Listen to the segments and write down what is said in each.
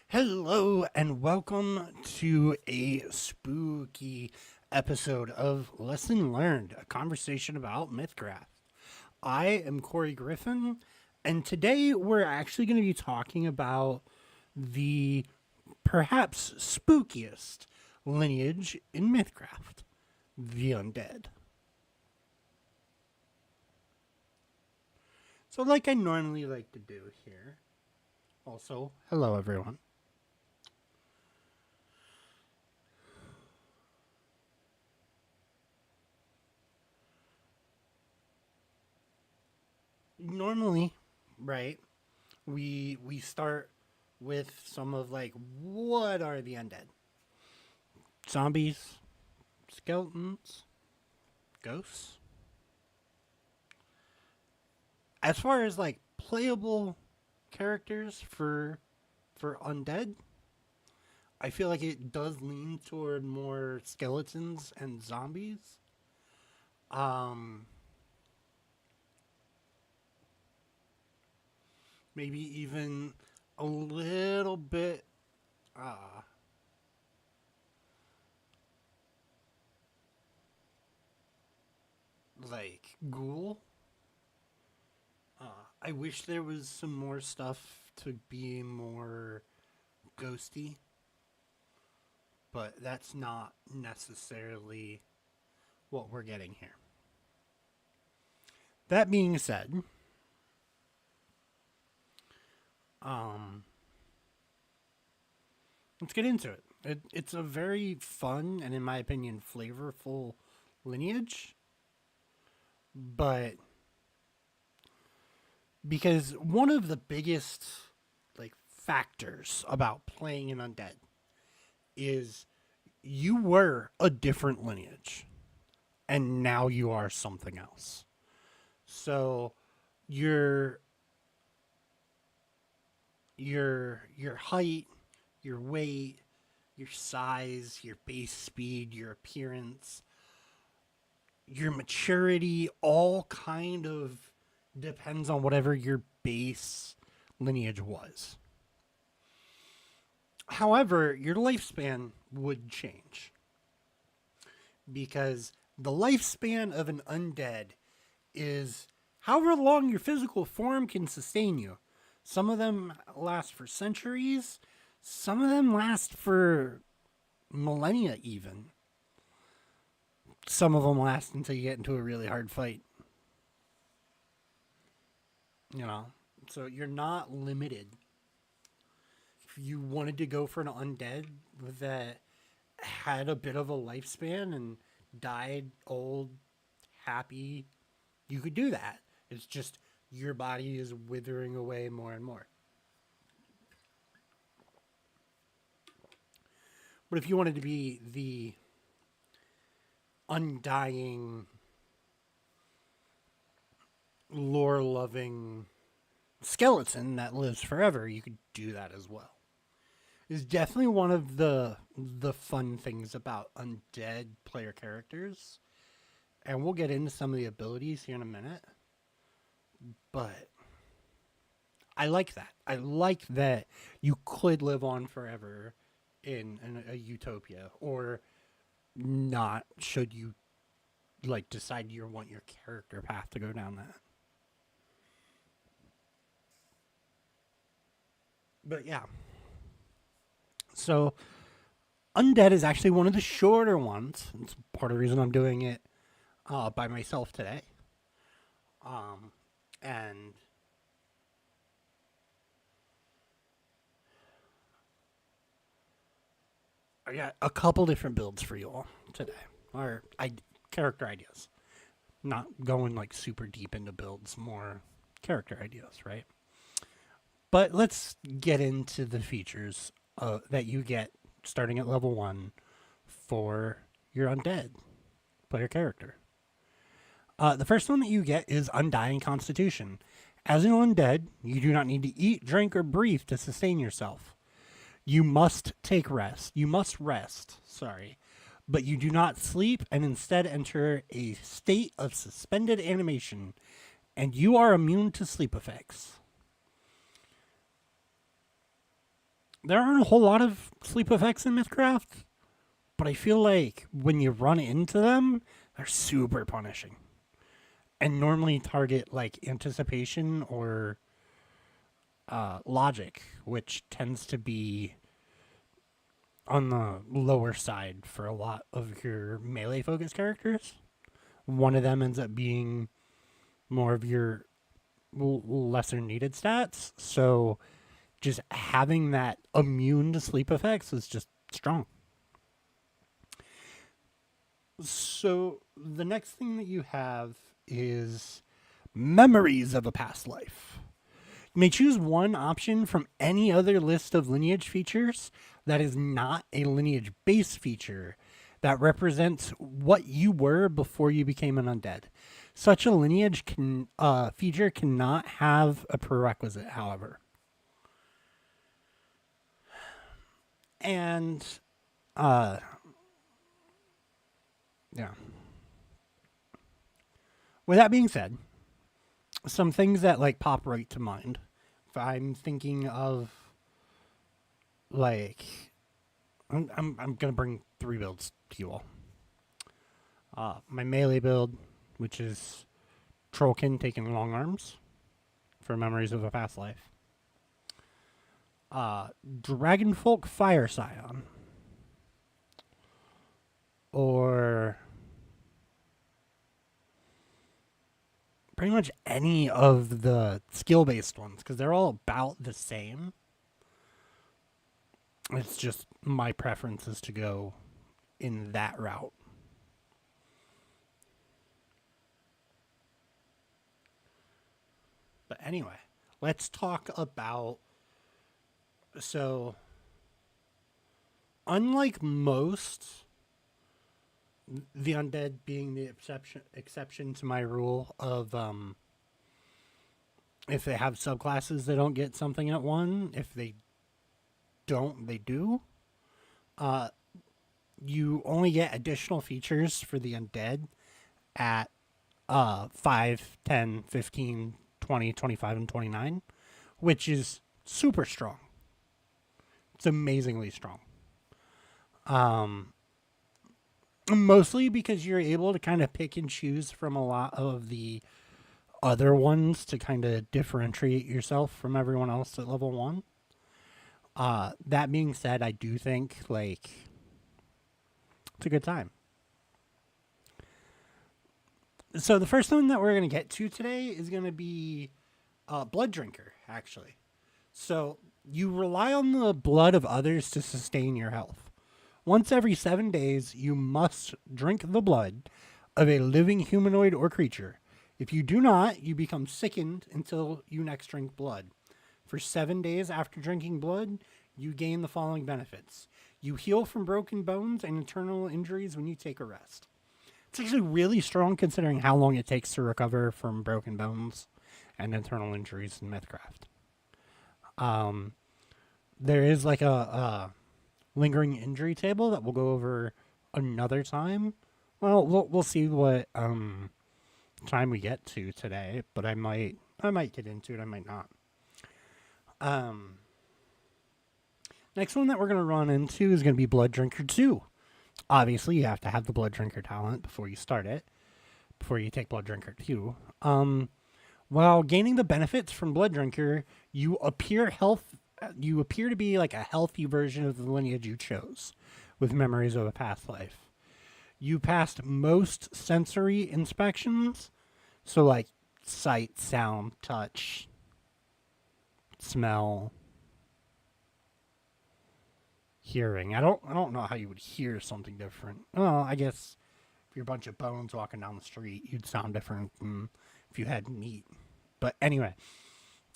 Hello and welcome to a spooky episode of Lesson Learned, a conversation about Mythcraft. I am Corey Griffin, and today we're actually going to be talking about the perhaps spookiest lineage in Mythcraft, the undead. So, like I normally like to do here, also, hello everyone. Normally, right, we start with some of like what are the undead? Zombies, skeletons, ghosts. As far as like playable characters for undead, I feel like it does lean toward more skeletons and zombies. Um Maybe even a little bit uh like ghoul. I wish there was some more stuff to be more ghosty, but that's not necessarily what we're getting here. That being said, um, let's get into it. It's a very fun and, in my opinion, flavorful lineage, but because one of the biggest like factors about playing an undead is you were a different lineage and now you are something else. So your your height, your weight, your size, your base speed, your appearance, your maturity all kind of depends on whatever your base lineage was. However, your lifespan would change because the lifespan of an undead is however long your physical form can sustain you. Some of them last for centuries, some of them last for millennia, even. Some of them last until you get into a really hard fight, you know? So you're not limited. If you wanted to go for an undead that had a bit of a lifespan and died old, happy, you could do that. It's just your body is withering away more and more. But if you wanted to be the undying, lore loving skeleton that lives forever, you could do that as well. Is definitely one of the fun things about undead player characters. And we'll get into some of the abilities here in a minute. But I like that. I like that you could live on forever in a utopia, or not should you like decide you want your character path to go down that. But yeah. So undead is actually one of the shorter ones. It's part of the reason I'm doing it by myself today. Um, and I got a couple different builds for you all today, or character ideas. Not going like super deep into builds, more character ideas, right? But let's get into the features that you get starting at level 1 for your undead player character. The first one that you get is Undying Constitution. As an undead, you do not need to eat, drink, or breathe to sustain yourself. You must take rest. You must rest, sorry. But you do not sleep and instead enter a state of suspended animation, and you are immune to sleep effects. there aren't a whole lot of sleep effects in Mythcraft, but I feel like when you run into them, they're super punishing and normally target like anticipation or logic, which tends to be on the lower side for a lot of your melee focused characters. One of them ends up being more of your lesser needed stats. So just having that immune to sleep effects is just strong. So the next thing that you have is memories of a past life. You may choose one option from any other list of lineage features that is not a lineage base feature that represents what you were before you became an undead. Such a lineage feature cannot have a prerequisite, however. And, yeah. With that being said, some things that like pop right to mind. If I'm thinking of like, I'm gonna bring 3 builds to you all. My melee build, which is Trollkin taking long arms for memories of a past life. Dragonfolk Fire Scion. Or pretty much any of the skill-based ones, because they're all about the same. It's just my preference is to go in that route. But anyway, let's talk about... So, unlike most, the undead being the exception to my rule of if they have subclasses, they don't get something at 1. If they don't, they do. You only get additional features for the undead at 5, 10, 15, 20, 25, and 29, which is super strong. It's amazingly strong. Mostly because you're able to kind of pick and choose from a lot of the other ones to kind of differentiate yourself from everyone else at level 1. That being said, I do think like it's a good time. So the first one that we're going to get to today is going to be Blood Drinker, actually. So you rely on the blood of others to sustain your health. Once every 7 days, you must drink the blood of a living humanoid or creature. If you do not, you become sickened until you next drink blood. For 7 days after drinking blood, you gain the following benefits. You heal from broken bones and internal injuries when you take a rest. It's actually really strong considering how long it takes to recover from broken bones and internal injuries in Mythcraft. There is like a lingering injury table that we'll go over another time. Well, we'll see what time we get to today, but I might get into it, I might not. Next one that we're going to run into is going to be Blood Drinker 2. Obviously, you have to have the Blood Drinker talent before you start it, before you take Blood Drinker 2. While gaining the benefits from Blood Drinker, you appear to be like a healthy version of the lineage you chose, with memories of a past life. You passed most sensory inspections, so like sight, sound, touch, smell, hearing. I don't know how you would hear something different. Well, I guess if you're a bunch of bones walking down the street, you'd sound different than if you had meat. But anyway,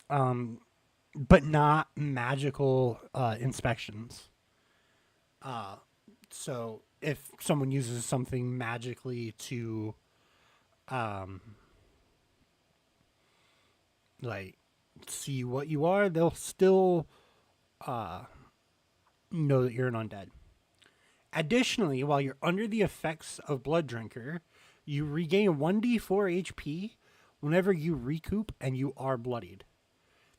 but not magical inspections. So if someone uses something magically to like see what you are, they'll still know that you're an undead. Additionally, while you're under the effects of Blood Drinker, you regain 1d4 HP whenever you recoup and you are bloodied.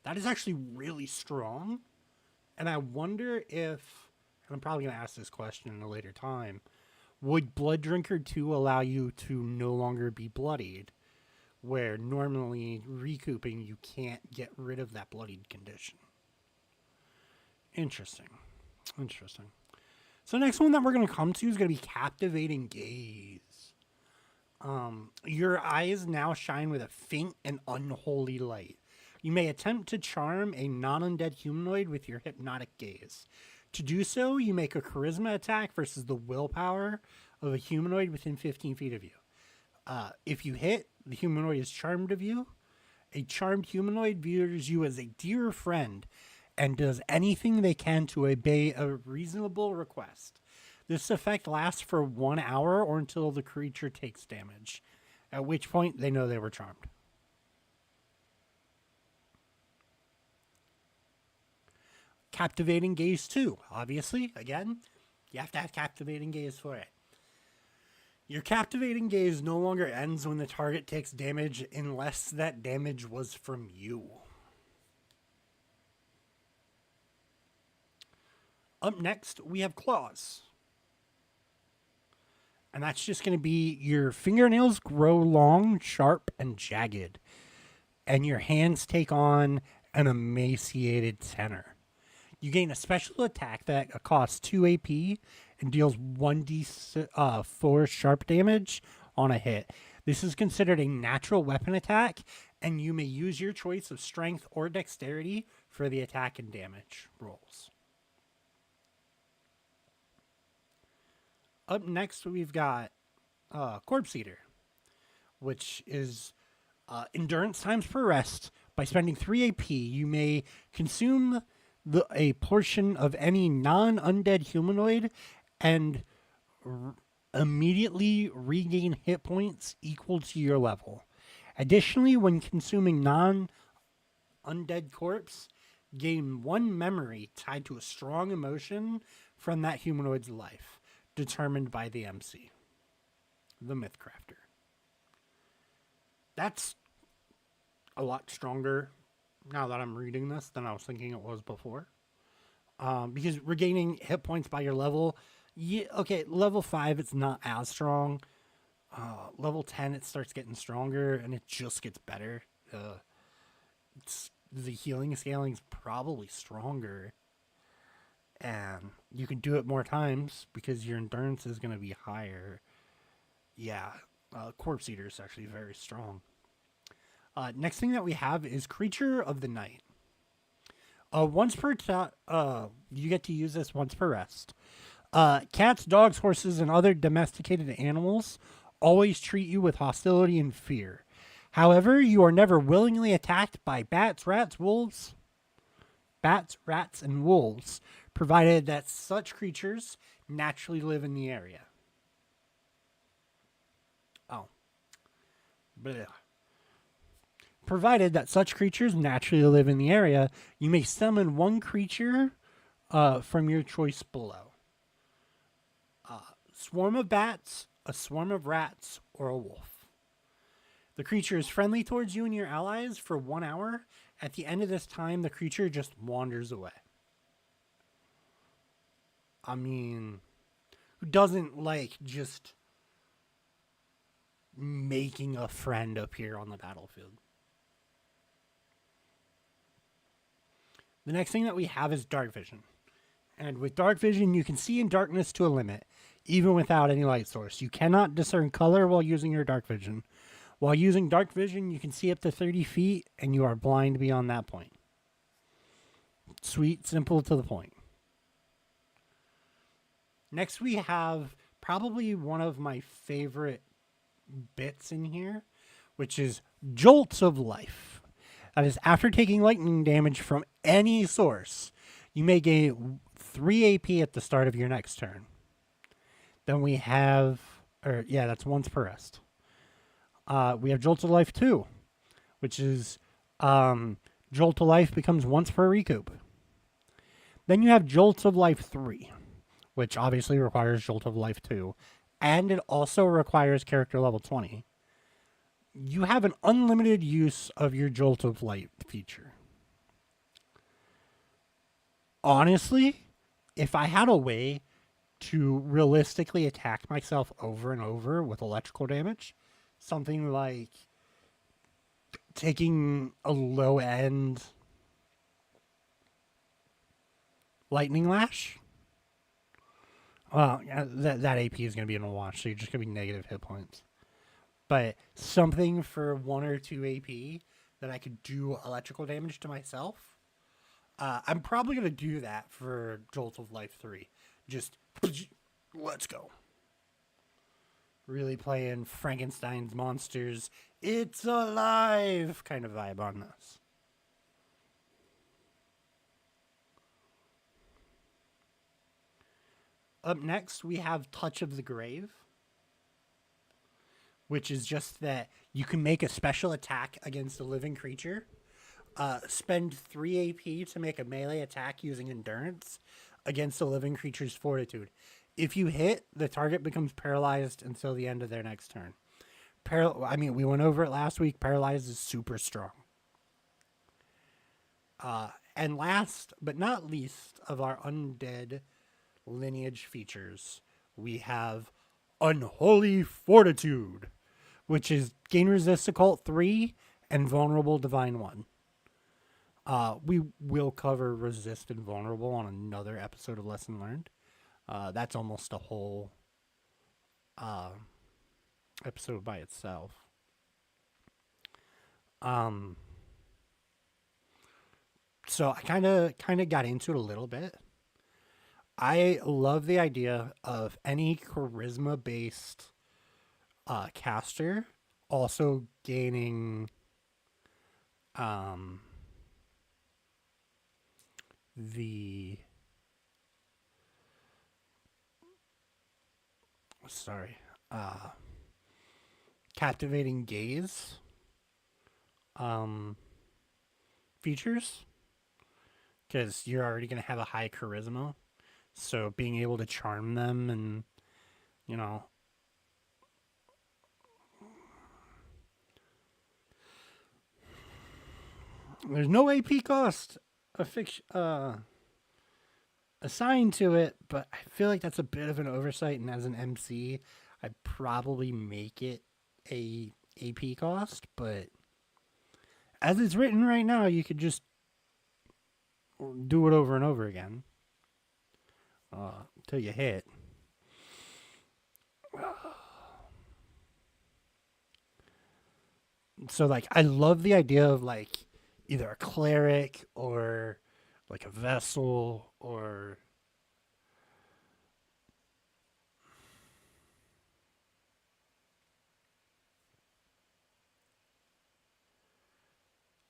That is actually really strong, And I wonder if, and I'm probably going to ask this question in a later time, would Blood Drinker 2 allow you to no longer be bloodied? Where normally recouping, you can't get rid of that bloodied condition. Interesting. Interesting. So next one that we're going to come to is going to be Captivating Gaze. Your eyes now shine with a faint and unholy light. You may attempt to charm a non-undead humanoid with your hypnotic gaze. To do so, you make a charisma attack versus the willpower of a humanoid within 15 feet of you. If you hit, the humanoid is charmed of you. A charmed humanoid views you as a dear friend and does anything they can to obey a reasonable request. This effect lasts for 1 hour or until the creature takes damage, at which point they know they were charmed. Captivating Gaze 2. Obviously, again, you have to have Captivating Gaze for it. Your Captivating Gaze no longer ends when the target takes damage unless that damage was from you. Up next, we have Claws. And that's just going to be your fingernails grow long, sharp, and jagged. And your hands take on an emaciated tenor. You gain a special attack that costs 2 AP and deals 1d4 sharp damage on a hit. This is considered a natural weapon attack, and you may use your choice of strength or dexterity for the attack and damage rolls. Up next, we've got Corpse Eater, which is endurance times per rest. By spending 3 AP, you may consume a portion of any non-undead humanoid and immediately regain hit points equal to your level. Additionally, when consuming non-undead corpse, gain 1 memory tied to a strong emotion from that humanoid's life, determined by the MC, the Mythcrafter. That's a lot stronger now that I'm reading this than I was thinking it was before. Because regaining hit points by your level, level 5, it's not as strong. Level 10, it starts getting stronger, and it just gets better. The healing scaling is probably stronger. And you can do it more times because your endurance is going to be higher. Yeah, Corpse Eater is actually very strong. Next thing that we have is Creature of the Night. You get to use this once per rest. Cats, dogs, horses, and other domesticated animals always treat you with hostility and fear. However, you are never willingly attacked by bats, rats, and wolves, provided that such creatures naturally live in the area. Provided that such creatures naturally live in the area, you may summon 1 creature from your choice below. Swarm of bats, a swarm of rats, or a wolf. The creature is friendly towards you and your allies for 1 hour. At the end of this time, the creature just wanders away. I mean, who doesn't like just making a friend appear on the battlefield? The next thing that we have is Dark Vision. And with Dark Vision, you can see in darkness to a limit, even without any light source. You cannot discern color while using your Dark Vision. While using Dark Vision, you can see up to 30 feet, and you are blind beyond that point. Sweet, simple, to the point. Next, we have probably one of my favorite bits in here, which is Jolts of Life. That is, after taking lightning damage from any source, you may gain 3 AP at the start of your next turn. Then we have, that's once per rest. We have Jolt of Life 2, which is Jolt of Life becomes once per recoup. Then you have Jolt of Life 3, which obviously requires Jolt of Life 2, and it also requires character level 20. You have an unlimited use of your Jolt of Light feature. Honestly, if I had a way to realistically attack myself over and over with electrical damage, something like taking a low end lightning lash. Well, that AP is going to be in a wash, so you're just going to be negative hit points. But something for 1 or 2 AP that I could do electrical damage to myself. I'm probably going to do that for Jolt of Life 3. Just let's go. Really playing Frankenstein's monsters. It's alive kind of vibe on this. Up next, we have Touch of the Grave, which is just that you can make a special attack against a living creature. Spend 3 AP to make a melee attack using Endurance against a living creature's Fortitude. If you hit, the target becomes paralyzed until the end of their next turn. We went over it last week. Paralyzed is super strong. And last but not least of our undead lineage features, we have Unholy Fortitude, which is gain resist occult 3 and vulnerable divine 1. We will cover resist and vulnerable on another episode of Lesson Learned. That's almost a whole episode by itself. So I kind of got into it a little bit. I love the idea of any charisma based caster also gaining the captivating gaze features, because you're already going to have a high charisma, so being able to charm them and there's no AP cost assigned to it, but I feel like that's a bit of an oversight, and as an MC, I'd probably make it a AP cost, but as it's written right now, you could just do it over and over again until you hit. So, I love the idea of, either a cleric or, a vessel or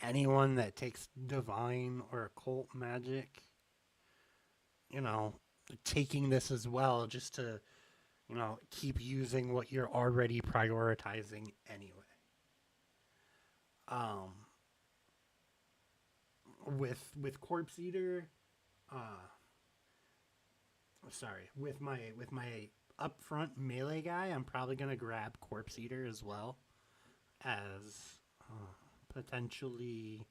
anyone that takes divine or occult magic, taking this as well, just to, keep using what you're already prioritizing anyway. With Corpse Eater, with my upfront melee guy, I'm probably gonna grab Corpse Eater as well as potentially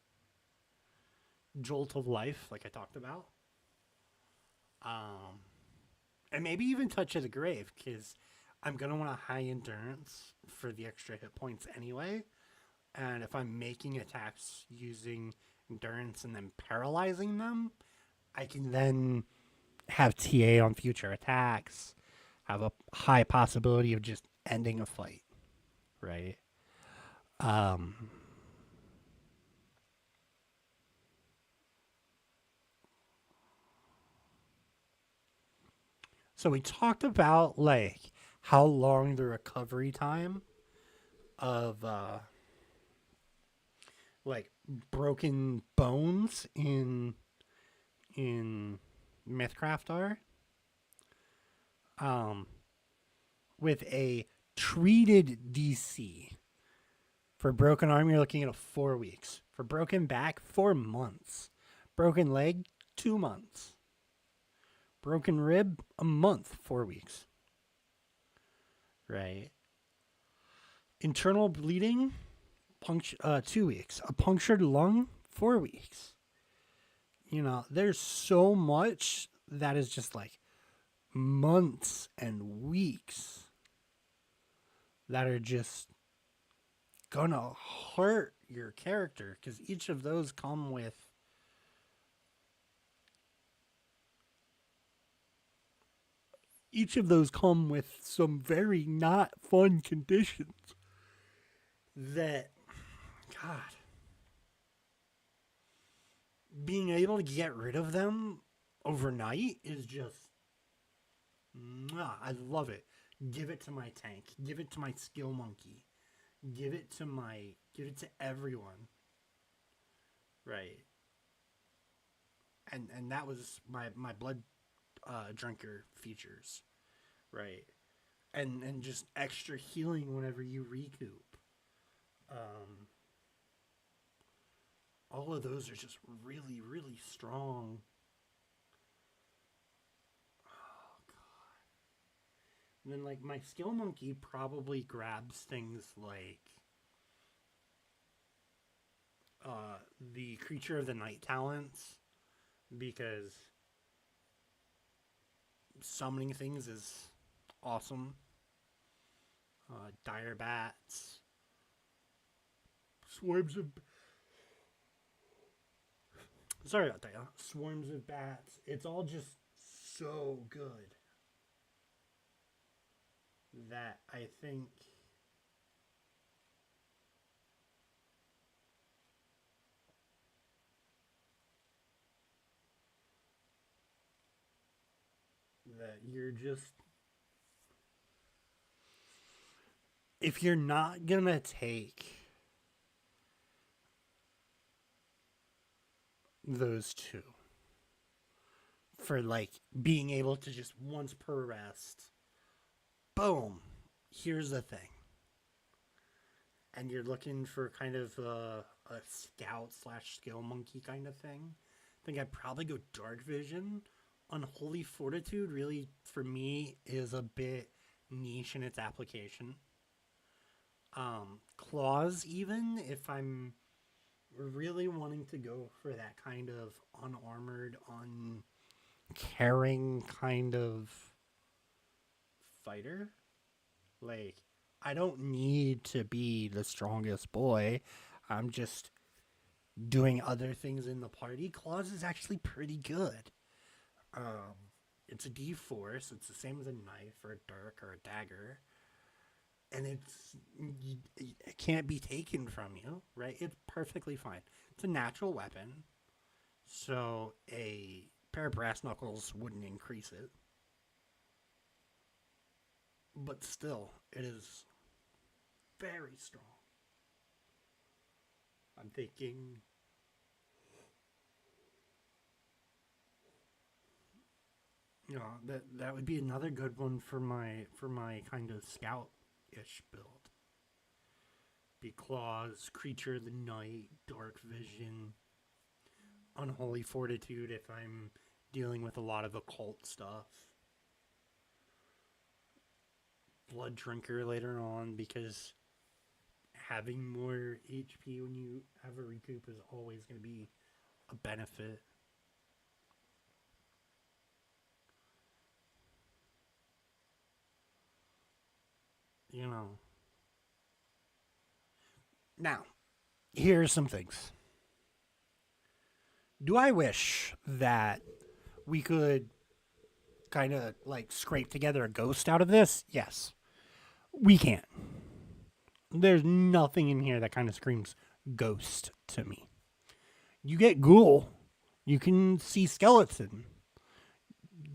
Jolt of Life, like I talked about. And maybe even Touch of the Grave, because I'm gonna want a high endurance for the extra hit points anyway. And if I'm making attacks using endurance and then paralyzing them, I can then have TA on future attacks, have a high possibility of just ending a fight, right? So we talked about how long the recovery time of broken bones in Mythcraft are. With a treated DC for broken arm, you're looking at 4 weeks. For broken back, 4 months. Broken leg, 2 months. Broken rib, a month, 4 weeks. Right. Internal bleeding, 2 weeks. A punctured lung, 4 weeks. There's so much that is just like months and weeks that are just gonna hurt your character because each of those come with some very not fun conditions that, God, being able to get rid of them overnight is just, I love it. Give it to my tank. Give it to my skill monkey. Give it to everyone. Right. And that was my blood drinker features. Right. And just extra healing whenever you recoup. Um, all of those are just really, really strong. Oh, God. And then, like, my skill monkey probably grabs things like the creature of the night talents because summoning things is awesome. Dire bats, swarms of. Sorry about that. Swarms of bats. It's all just so good that I think that you're just, if you're not gonna take those two for like being able to just once per rest, boom, here's the thing. And you're looking for kind of a scout slash skill monkey kind of thing, I think I'd probably go dark vision. Unholy fortitude really for me is a bit niche in its application. Claws, even if I'm really wanting to go for that kind of unarmored, uncaring kind of fighter, like, I don't need to be the strongest boy. I'm just doing other things in the party. Claws is actually pretty good. Um, it's a D4, so it's the same as a knife or a dirk or a dagger, and it can't be taken from you, right? It's perfectly fine. It's a natural weapon, so a pair of brass knuckles wouldn't increase it, but still, it is very strong. I'm thinking, that would be another good one for my kind of scout ish build. Be claws, creature of the night, dark vision, unholy fortitude if I'm dealing with a lot of occult stuff. Blood drinker later on because having more HP when you have a recoup is always going to be a benefit. You know. Now, here are some things. Do I wish that we could kind of like scrape together a ghost out of this? Yes. We can't. There's nothing in here that kind of screams ghost to me. You get ghoul, you can see skeleton,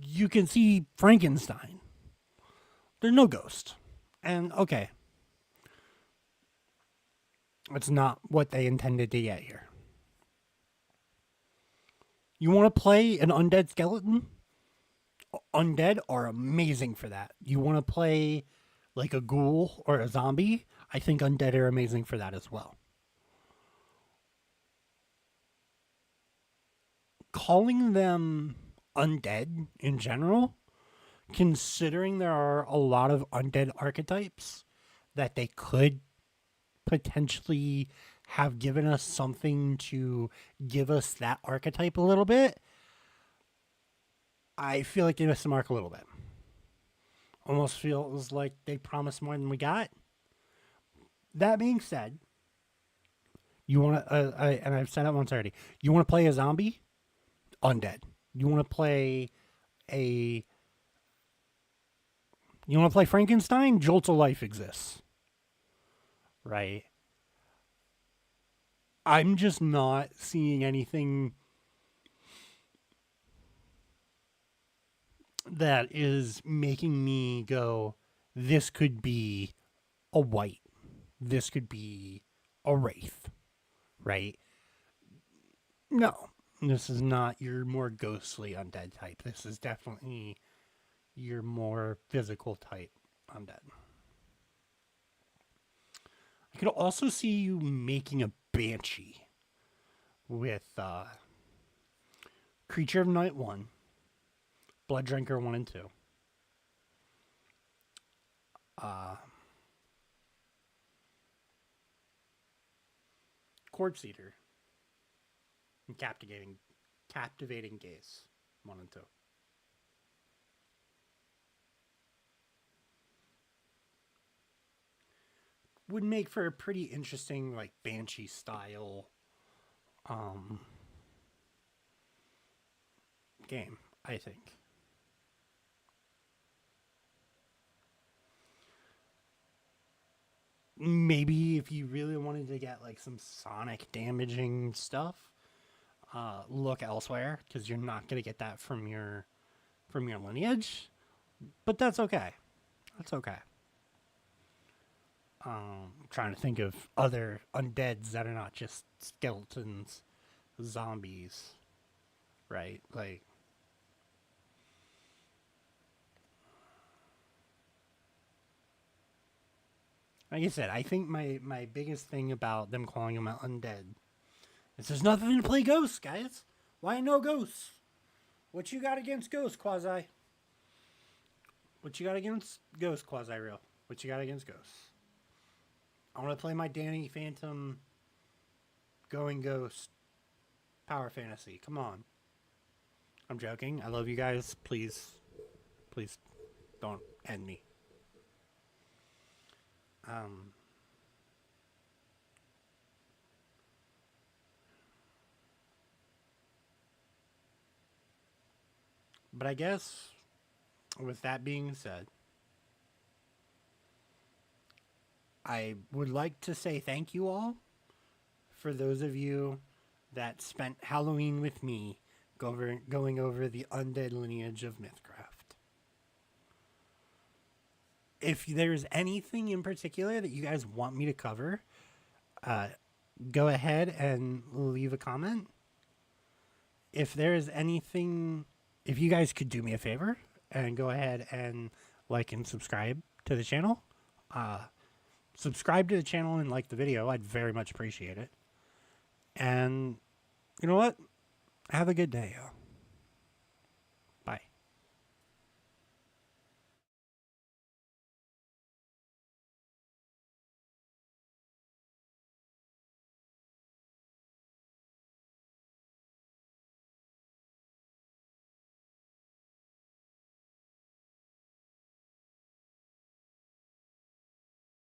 you can see Frankenstein. There's no ghost. And okay, that's not what they intended to get here. You want to play an undead skeleton? Undead are amazing for that. You want to play like a ghoul or a zombie? I think undead are amazing for that as well. Calling them undead in general, considering there are a lot of undead archetypes that they could potentially have given us something to give us that archetype a little bit, I feel like they missed the mark a little bit. Almost feels like they promised more than we got. That being said, you want to, and I've said it once already, you want to play a zombie? Undead. You want to play a, you want to play Frankenstein? Jolts of Life exists. Right? I'm just not seeing anything that is making me go, this could be a white. This could be a wraith. Right? No. This is not your more ghostly undead type. This is definitely your more physical type undead. I could also see you making a banshee with Creature of Night 1, Blood Drinker 1 and 2. Corpse Eater. And captivating Gaze 1 and 2. Would make for a pretty interesting, like, Banshee style game, I think. Maybe if you really wanted to get like some sonic damaging stuff, look elsewhere because you're not gonna get that from your lineage. But that's okay. That's okay. I'm trying to think of other undeads that are not just skeletons, zombies, right? Like I said, I think my biggest thing about them calling them undead is there's nothing to play ghosts, guys. Why no ghosts? What you got against ghosts, Quasi? What you got against ghosts, Quasi Real? What you got against ghosts? I want to play my Danny Phantom Going Ghost Power Fantasy. Come on. I'm joking. I love you guys. Please don't end me. But I guess with that being said, I would like to say thank you all for those of you that spent Halloween with me going over the undead lineage of Mythcraft. If there's anything in particular that you guys want me to cover, go ahead and leave a comment. If there is anything, if you guys could do me a favor and go ahead and like and subscribe to the channel, subscribe to the channel and like the video, I'd very much appreciate it. And you know what? Have a good day, y'all.